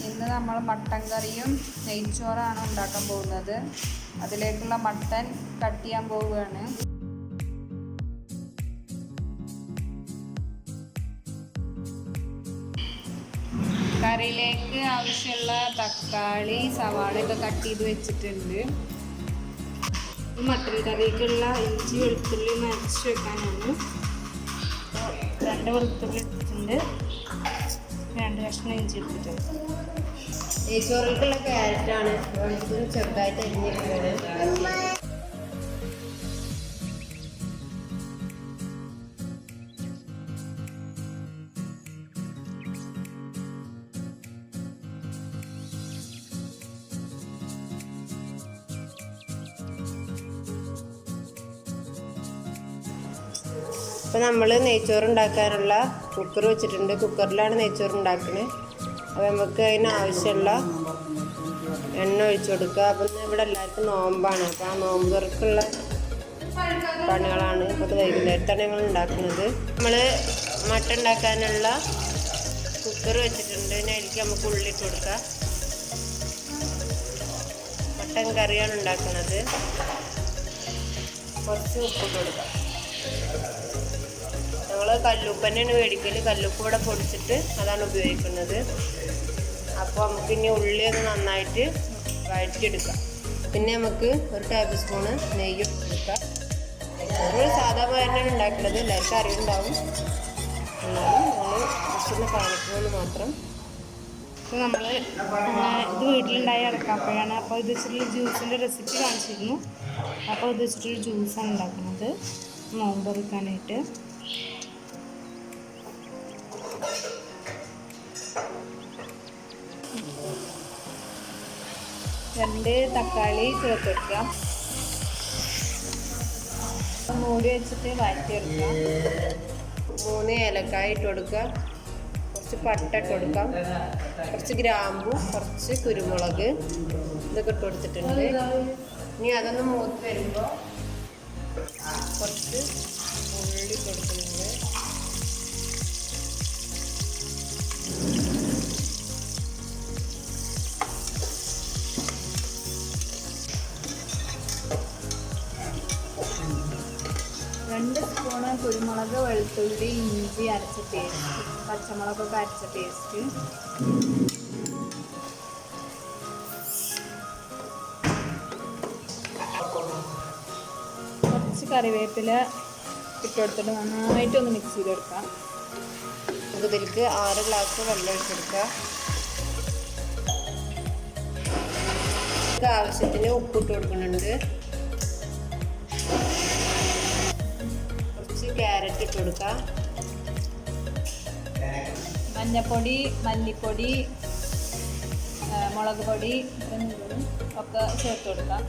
ഇന്ന് നമ്മൾ മട്ടൻ കറിയും നെയ്ച്ചോറാണ് ഉണ്ടാക്കാൻ പോകുന്നത്. അതിലേക്കുള്ള മട്ടൻ കട്ട് ചെയ്യാൻ പോവുകയാണ്. കറിയിലേക്ക് ആവശ്യമുള്ള തക്കാളി, സവാള ഒക്കെ കട്ട് ചെയ്ത് വെച്ചിട്ടുണ്ട്. മട്ടൻ കറിക്കുള്ള ഇഞ്ചി വെളുത്തുള്ളി അരച്ച് വെക്കാനാണ്. 2 വെളുത്തുള്ളി എടുത്തിട്ടുണ്ട്, 2 കഷ്ണം ഇഞ്ചി എടുത്തിട്ടുണ്ട്. നെയ്ച്ചോറിലേക്കുള്ള ക്യാരറ്റാണ് ചെറുതായിട്ട് അരിഞ്ഞിരിക്കുന്നത്. അപ്പോൾ നമ്മൾ നെയ്ച്ചോറ് ഉണ്ടാക്കാനുള്ള കുക്കർ വെച്ചിട്ടുണ്ട്. കുക്കറിലാണ് നെയ്ച്ചോറ് ഉണ്ടാക്കുന്നത്. അപ്പോൾ നമുക്ക് അതിന് ആവശ്യമുള്ള എണ്ണ ഒഴിച്ചു കൊടുക്കുക. അപ്പം ഇവിടെ എല്ലാവർക്കും നോമ്പാണ്. അപ്പോൾ ആ നോമ്പ് തുറക്കുള്ള പണികളാണ്. അപ്പോൾ അത് വൈകുന്നേരത്താണ് ഞങ്ങൾ ഉണ്ടാക്കുന്നത്. നമ്മൾ മട്ടൻ ഉണ്ടാക്കാനുള്ള കുക്കർ വെച്ചിട്ടുണ്ട്. അതിലേക്ക് നമുക്ക് ഉള്ളിട്ട് കൊടുക്കാം. മട്ടൻ കറിയാണ് ഉണ്ടാക്കുന്നത്. കുറച്ച് ഉപ്പിട്ട് കൊടുക്കാം. ഞങ്ങൾ കല്ലുപ്പ് തന്നെയാണ് മേടിക്കൽ. കല്ലുപ്പ് ഇവിടെ പൊടിച്ചിട്ട് അതാണ് ഉപയോഗിക്കുന്നത്. അപ്പോൾ നമുക്ക് ഇനി ഉള്ളി ഒന്ന് നന്നായിട്ട് വഴറ്റിയെടുക്കാം. പിന്നെ നമുക്ക് 1 ടേബിൾ സ്പൂണ് നെയ്യ് എടുക്കാം. ഒരു സാധാ തന്നെയാണ് ഉണ്ടാക്കുന്നത്. എല്ലാവർക്കും അറിവുണ്ടാവും. എന്നാലും നമ്മൾ ജസ്റ്റ് കാണിക്കുന്നത് മാത്രം. അപ്പോൾ നമ്മൾ ഇത് വീട്ടിലുണ്ടായി അടക്കാപ്പോഴാണ്. അപ്പോൾ ഇത് വെച്ചിട്ടുള്ള ജ്യൂസിൻ്റെ റെസിപ്പി കാണിച്ചിരുന്നു. അപ്പോൾ ഇത് വെച്ചിട്ടൊരു ജ്യൂസാണ് ഉണ്ടാക്കുന്നത് നോമ്പ് തുറക്കാനായിട്ട്. രണ്ട് തക്കാളി ചേർത്തെടുക്കാം. മൂടി വെച്ചിട്ട് വഴറ്റിയെടുക്കാം. 3 ഏലക്കായ ഇട്ട് കൊടുക്കുക. കുറച്ച് പട്ട ഇട്ട് കൊടുക്കാം. കുറച്ച് ഗ്രാമ്പു, കുറച്ച് കുരുമുളക് ഇതൊക്കെ ഇട്ട് കൊടുത്തിട്ടുണ്ട്. ഇനി അതൊന്ന് മൂത്ത് വരുമ്പോൾ കുറച്ച് ഉള്ളി കൊടുക്കുന്നുണ്ട്. രണ്ട് സ്പൂണ് കുരുമുളക്, വെളുത്തുള്ളി, ഇഞ്ചി അരച്ച പേസ്റ്റ്, പച്ചമുളകൊക്കെ അരച്ച പേസ്റ്റ്, കുറച്ച് കറിവേപ്പില ഇട്ടെടുത്തിട്ട് നന്നായിട്ടൊന്ന് മിക്സ് ചെയ്തെടുക്കാം. ഇതിലേക്ക് 6 ഗ്ലാസ് വെള്ളം ഒഴിച്ചെടുക്കുക. ആവശ്യത്തിന് ഉപ്പിട്ട് കൊടുക്കുന്നുണ്ട്. കുറച്ച് ക്യാരറ്റ് ഇട്ട് കൊടുക്കുക. മഞ്ഞപ്പൊടി, മല്ലിപ്പൊടി, മുളക് പൊടി ഒക്കെ ചേർത്ത് കൊടുക്കാം.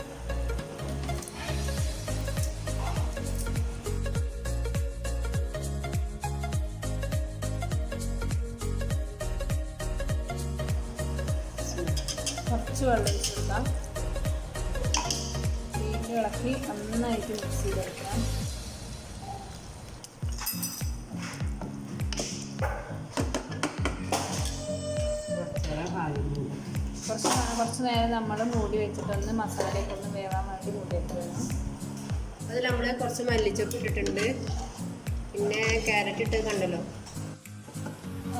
കുറച്ച് വെള്ളം ഒഴിച്ച് കൊടുക്കാം. വീണ്ടും ഇളക്കി നന്നായിട്ട് മിക്സ് ചെയ്തെടുക്കാം. കുറച്ച് നേരം നമ്മൾ മൂടി വെച്ചിട്ടൊന്ന് മസാലയൊക്കെ ഒന്ന് വേവാൻ വേണ്ടി മൂടിയിട്ട് വേണം. അതിൽ നമ്മൾ കുറച്ച് മല്ലിച്ചപ്പ് ഇട്ടിട്ടുണ്ട്. പിന്നെ ക്യാരറ്റ് ഇട്ട് കണ്ടല്ലോ.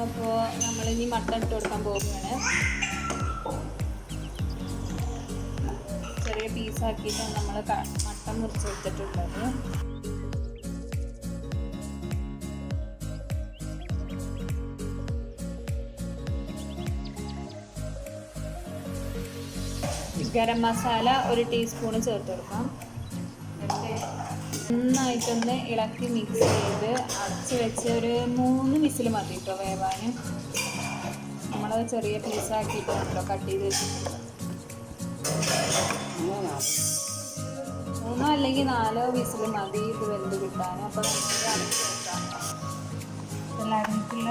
അപ്പോൾ നമ്മളിനി മട്ടൻ ഇട്ട് കൊടുക്കാൻ പോവുകയാണ്. ചെറിയ പീസാക്കിയിട്ടാണ് നമ്മൾ മട്ടൻ മുറിച്ചെടുത്തിട്ടുള്ളത്. ഗരം മസാല 1 ടീസ്പൂണ് ചേർത്ത് കൊടുക്കാം. നന്നായിട്ടൊന്ന് ഇളക്കി മിക്സ് ചെയ്ത് അടച്ച് വെച്ച് ഒരു 3 വിസിൽ മതി കേട്ടോ വേവാൻ. നമ്മൾ ചെറിയ പീസാക്കിയിട്ടുണ്ടല്ലോ കട്ട് ചെയ്ത് വെച്ചിട്ടുണ്ട്. 3 അല്ലെങ്കിൽ 4 വിസിൽ മതി ഇത് വെന്ത് കിട്ടാൻ. അപ്പോൾ നമുക്ക് അടച്ച് വെക്കാം. എല്ലാവർക്കുള്ള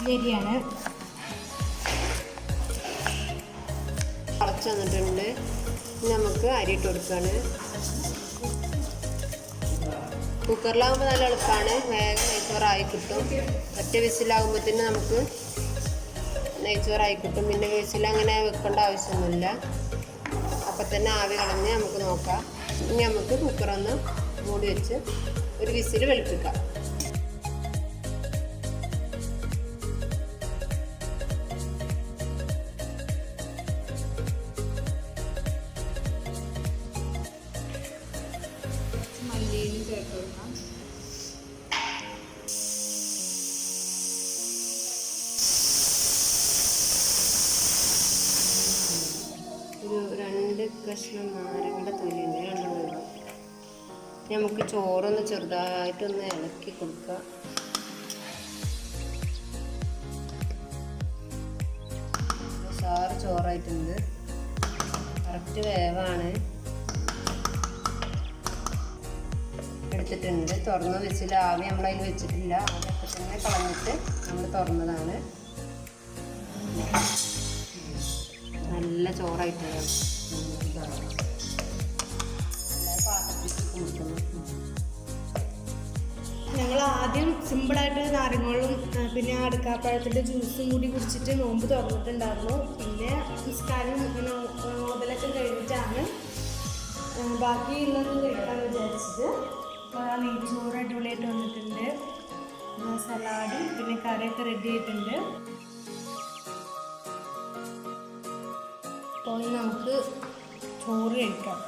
ബിരിയാണി അടച്ചു വന്നിട്ടുണ്ട്. നമുക്ക് അരിയിട്ട് കൊടുക്കുകയാണ്. കുക്കറിലാകുമ്പോൾ നല്ല എളുപ്പമാണ്, വേഗം നെയ്ച്ചോറായി കിട്ടും. ഒറ്റ വിസിലാകുമ്പോഴത്തേന് നമുക്ക് നെയ്ച്ചോറായി കിട്ടും. പിന്നെ വിസിൽ അങ്ങനെ വെക്കേണ്ട ആവശ്യമൊന്നുമില്ല. അപ്പം തന്നെ ആവി കളഞ്ഞ് നമുക്ക് നോക്കാം. ഇനി നമുക്ക് കുക്കറൊന്ന് മൂടി വെച്ച് ഒരു വിസിൽ വെളുപ്പിക്കാം. മല്ലിയിലും ചേർത്ത് കൊടുക്കാം. ഒരു 2 കഷ്ണം നാരങ്ങയുടെ തൊലിയുണ്ട്, 2 ഇടാം. നമുക്ക് ചോറൊന്ന് ചെറുതായിട്ടൊന്ന് ഇളക്കി കൊടുക്കുക. ചോറായിട്ടുണ്ട്, കറക്റ്റ് വേവാണ്. എടുത്തിട്ടുണ്ട്. തുറന്ന് വെച്ചില്ല, ആവി നമ്മളതിൽ വെച്ചിട്ടില്ല. അതൊക്കെ തന്നെ കളഞ്ഞിട്ട് നമ്മൾ തുറന്നതാണ്. നല്ല ചോറായിട്ടുണ്ട്. ഞങ്ങൾ ആദ്യം സിമ്പിളായിട്ട് നാരങ്ങളും പിന്നെ അടക്കാപ്പഴത്തിൻ്റെ ജ്യൂസും കൂടി കുടിച്ചിട്ട് നോമ്പ് തുറന്നിട്ടുണ്ടായിരുന്നു. പിന്നെ നിസ്കാരം മുതലൊക്കെ കഴിഞ്ഞിട്ടാണ് ബാക്കിയുള്ളത് കഴിക്കാൻ വിചാരിച്ചത്. അപ്പോൾ നെയ്ച്ചോറ് അടിപൊളിയായിട്ട് വന്നിട്ടുണ്ട്. സലാഡും പിന്നെ കറിയൊക്കെ റെഡി ആയിട്ടുണ്ട്. അപ്പോൾ നമുക്ക് ചോറ് കഴിക്കാം.